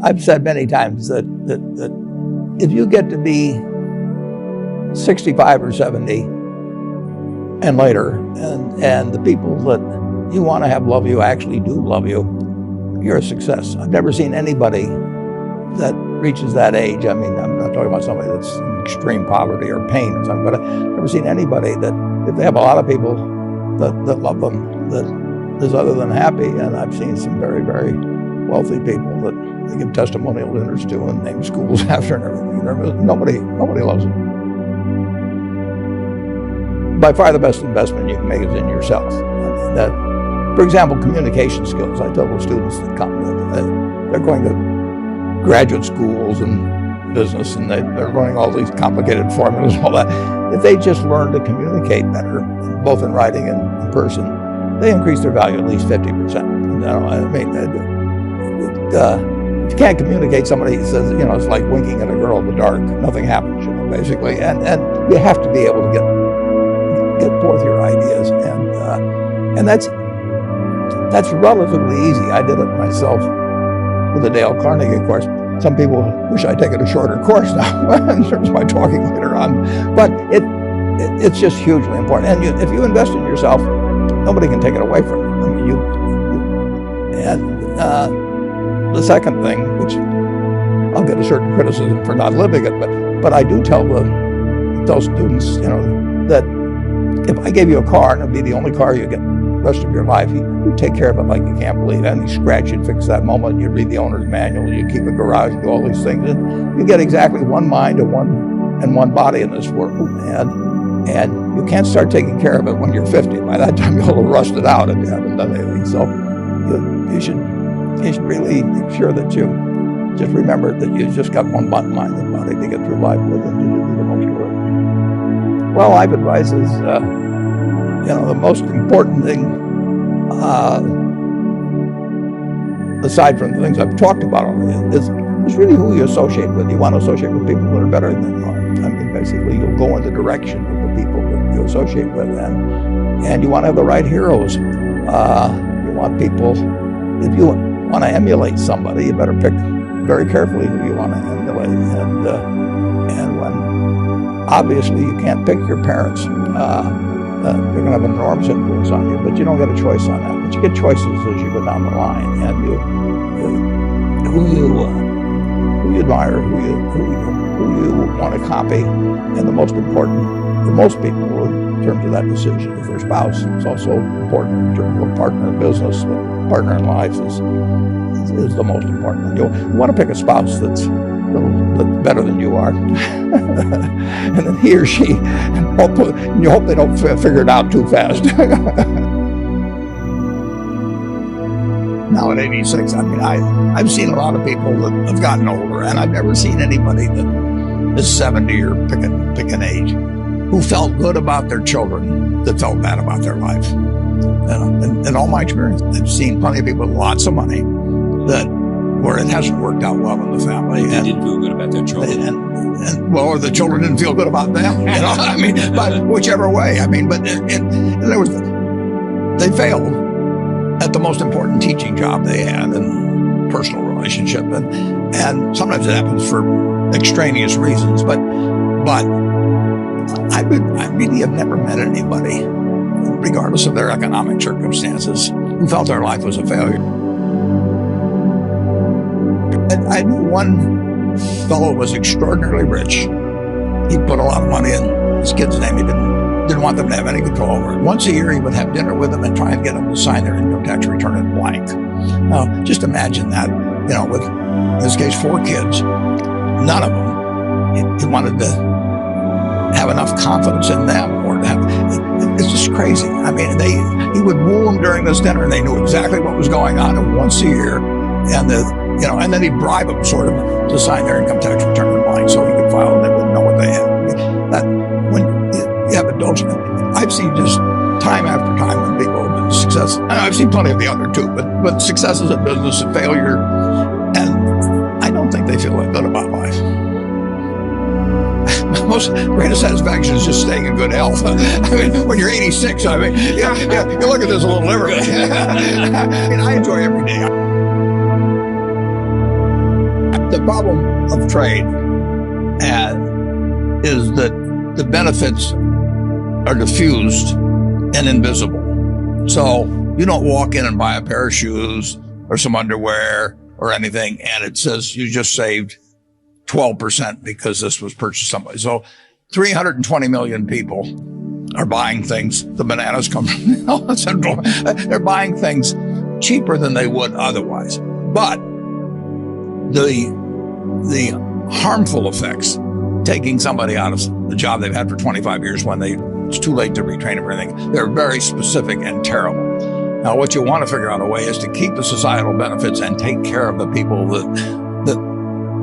I've said many times that if you get to be 65 or 70 and later, and the people that you want to have love you actually do love you, you're a success. I've never seen anybody that reaches that age. I mean, I'm not talking about somebody that's in extreme poverty or pain or something, but I've never seen anybody that, if they have a lot of people that love them, that is other than happy. And I've seen some very, very wealthy people that they give testimonial dinners to and name schools after and everything. Nobody loves them. By far the best investment you can make is in yourself. I mean, that, for example, communication skills. I tell the students that come, they're going to graduate schools and business, and they're learning all these complicated formulas and all that. If they just learn to communicate better, both in writing and in person, they increase their value at least 50%. You know, I mean, if you can't communicate, somebody says, you know, it's like winking at a girl in the dark. Nothing happens, you know, basically. And you have to be able to get forth your ideas, and that's relatively easy. I did it myself with the Dale Carnegie course. Some people wish I'd taken a shorter course now in terms of my talking later on, but it's just hugely important. And if you invest in yourself, nobody can take it away from you. I mean, the second thing, which I'll get a certain criticism for not living it, but I do tell those students, you know, that if I gave you a car and it'd be the only car you get the rest of your life, you take care of it like you can't believe it. Any scratch, you'd fix that moment, you'd read the owner's manual, you'd keep a garage, do all these things. And you get exactly one mind and one body in this world. And you can't start taking care of it when you're 50. By that time, you'll have rusted out if you haven't done anything. So you should really make sure that you just remember that you just got one mind and body to get through life with, and to do the most work. Well, life advice is, you know, the most important thing, aside from the things I've talked about already, is really who you associate with. You want to associate with people that are better than you are. I mean, basically, you'll go in the direction of the people that you associate with, and you want to have the right heroes. You want people, if you want to emulate somebody, you better pick very carefully who you want to emulate. And when obviously you can't pick your parents, they're going to have an enormous influence on you, but you don't get a choice on that. But you get choices as you go down the line, and who you admire, who you want to copy, and the most important for most people in terms of that decision is their spouse. It's also important in terms of a partner in business, but a partner in life is the most important. You want to pick a spouse that's better than you are, and then he or she, and you hope they don't figure it out too fast. Now at 86, I mean, I've seen a lot of people that have gotten older, and I've never seen anybody that is 70 or pick an age who felt good about their children that felt bad about their life. In all my experience, I've seen plenty of people with lots of money where it hasn't worked out well in the family. They didn't feel good about their children. Or the children didn't feel good about them. You know, I mean, but whichever way. I mean, but they failed at the most important teaching job they had in personal relationship, and sometimes it happens for extraneous reasons. But I really have never met anybody, regardless of their economic circumstances, who felt their life was a failure. I knew one fellow was extraordinarily rich. He put a lot of money in his kid's name. He didn't want them to have any control over it. Once a year, he would have dinner with them and try and get them to sign their income tax return in blank. Now, just imagine that, you know, with, in this case, 4 kids, none of them, he wanted to have enough confidence in them or to have, it's just crazy. I mean, he would woo them during this dinner, and they knew exactly what was going on, and once a year, and then he'd bribe them sort of to sign their income tax return in blank so he could file and they wouldn't know what they had. That, when you have indulgence, I've seen just time after time when people have been successful. And I've seen plenty of the other too, but successes in business and failure, and I don't think they feel that good about life. Most greatest satisfaction is just staying in good health. I mean, when you're 86, I mean, you look at this a little differently. I mean, I enjoy every day. problem of trade is that the benefits are diffused and invisible. So you don't walk in and buy a pair of shoes or some underwear or anything, and it says you just saved 12% because this was purchased somewhere. So 320 million people are buying things. The bananas come from Central. They're buying things cheaper than they would otherwise. But the harmful effects, taking somebody out of the job they've had for 25 years when it's too late to retrain them or anything, they're very specific and terrible. Now, what you want to figure out a way is to keep the societal benefits and take care of the people that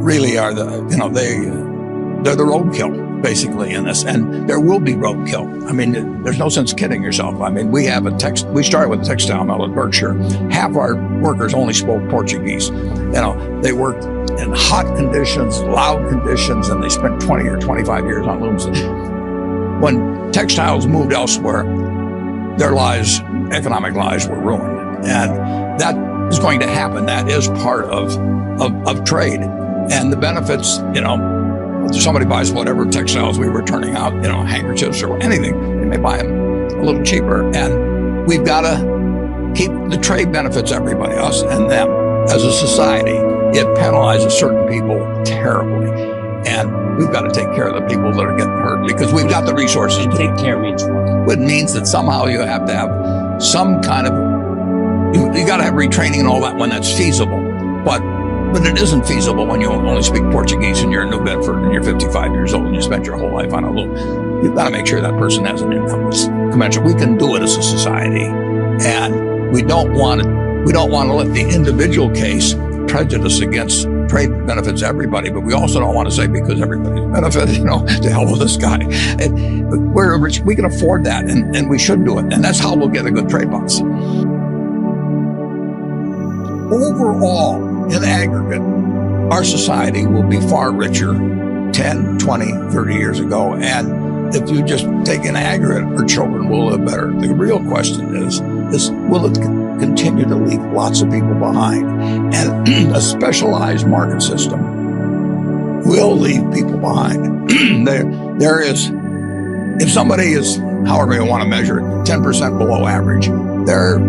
really are they're the roadkill, basically, in this. And there will be roadkill. I mean, there's no sense kidding yourself. I mean, we started with a textile mill at Berkshire. Half our workers only spoke Portuguese. They worked in hot conditions, loud conditions, and they spent 20 or 25 years on looms. When textiles moved elsewhere, their lives, economic lives, were ruined. And that is going to happen. That is part of trade. And the benefits, if somebody buys whatever textiles we were turning out, handkerchiefs or anything, they may buy them a little cheaper. And we've got to keep the trade benefits everybody, us and them. As a society, it penalizes certain people terribly. And we've got to take care of the people that are getting hurt because we've got the resources. Take care means what? It means that somehow you have to have some kind of, you got to have retraining and all that when that's feasible. But it isn't feasible when you only speak Portuguese and you're in New Bedford and you're 55 years old and you spent your whole life on a loom. You've got to make sure that person has an income that's commensurate. We can do it as a society, and we don't want to let the individual case prejudice against trade benefits everybody, but we also don't want to say because everybody's benefited, to hell with this guy. We're rich, we can afford that, and we should do it, and that's how we'll get a good trade policy. Overall, in aggregate, our society will be far richer 10, 20, 30 years ago. And if you just take in aggregate, our children will live better. The real question is will it continue to leave lots of people behind? And a specialized market system will leave people behind. There is, if somebody is, however you want to measure it, 10% below average, there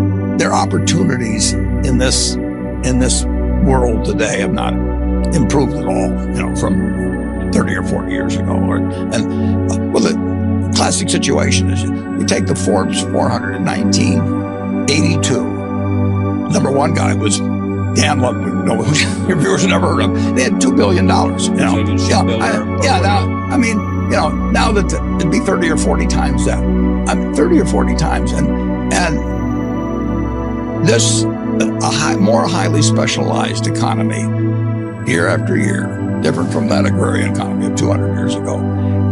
are opportunities in this world today have not improved at all, from 30 or 40 years ago. The classic situation is you take the Forbes 400 in 1982. Number one guy was Dan Ludwig, your viewers have never heard of. They had $2 billion. Now that it'd be 30 or 40 times that. 30 or 40 times, and this more highly specialized economy, year after year, different from that agrarian economy of 200 years ago.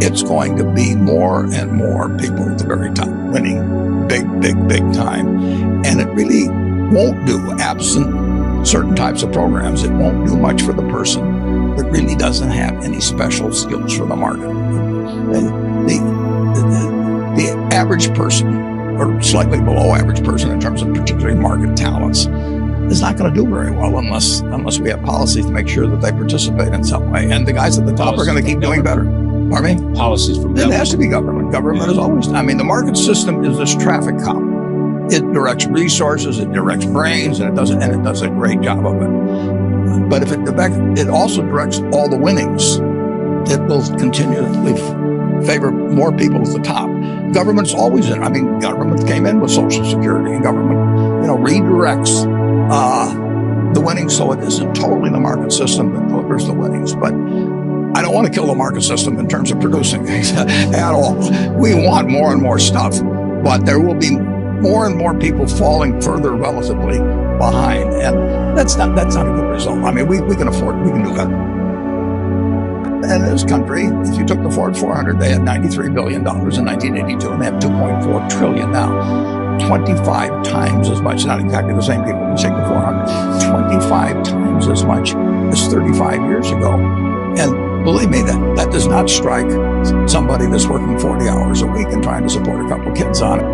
It's going to be more and more people at the very top winning big time. And it really won't do, absent certain types of programs, it won't do much for the person that really doesn't have any special skills for the market. The average person, or slightly below average person in terms of particularly market talents, is not going to do very well unless we have policies to make sure that they participate in some way. And the guys at the top are going to keep doing better. Pardon me? Policies from government. It has to be government. Government is always, the market system is this traffic cop. It directs resources, it directs brains, and it does a great job of it. But if it also directs all the winnings, it will continually favor more people at the top. Government's always in. Government came in with Social Security, and government, redirects the winnings, so it isn't totally the market system that delivers the winnings. But I don't want to kill the market system in terms of producing things at all. We want more and more stuff, but there will be more and more people falling further relatively behind, and that's not a good result. We can afford, we can do that. And in this country, if you took the Forbes 400, they had $93 billion in 1982, and they have $2.4 trillion now. 25 times as much, not exactly the same people, you take the 400, 25 times as much as 35 years ago. And believe me, that does not strike somebody that's working 40 hours a week and trying to support a couple of kids on it.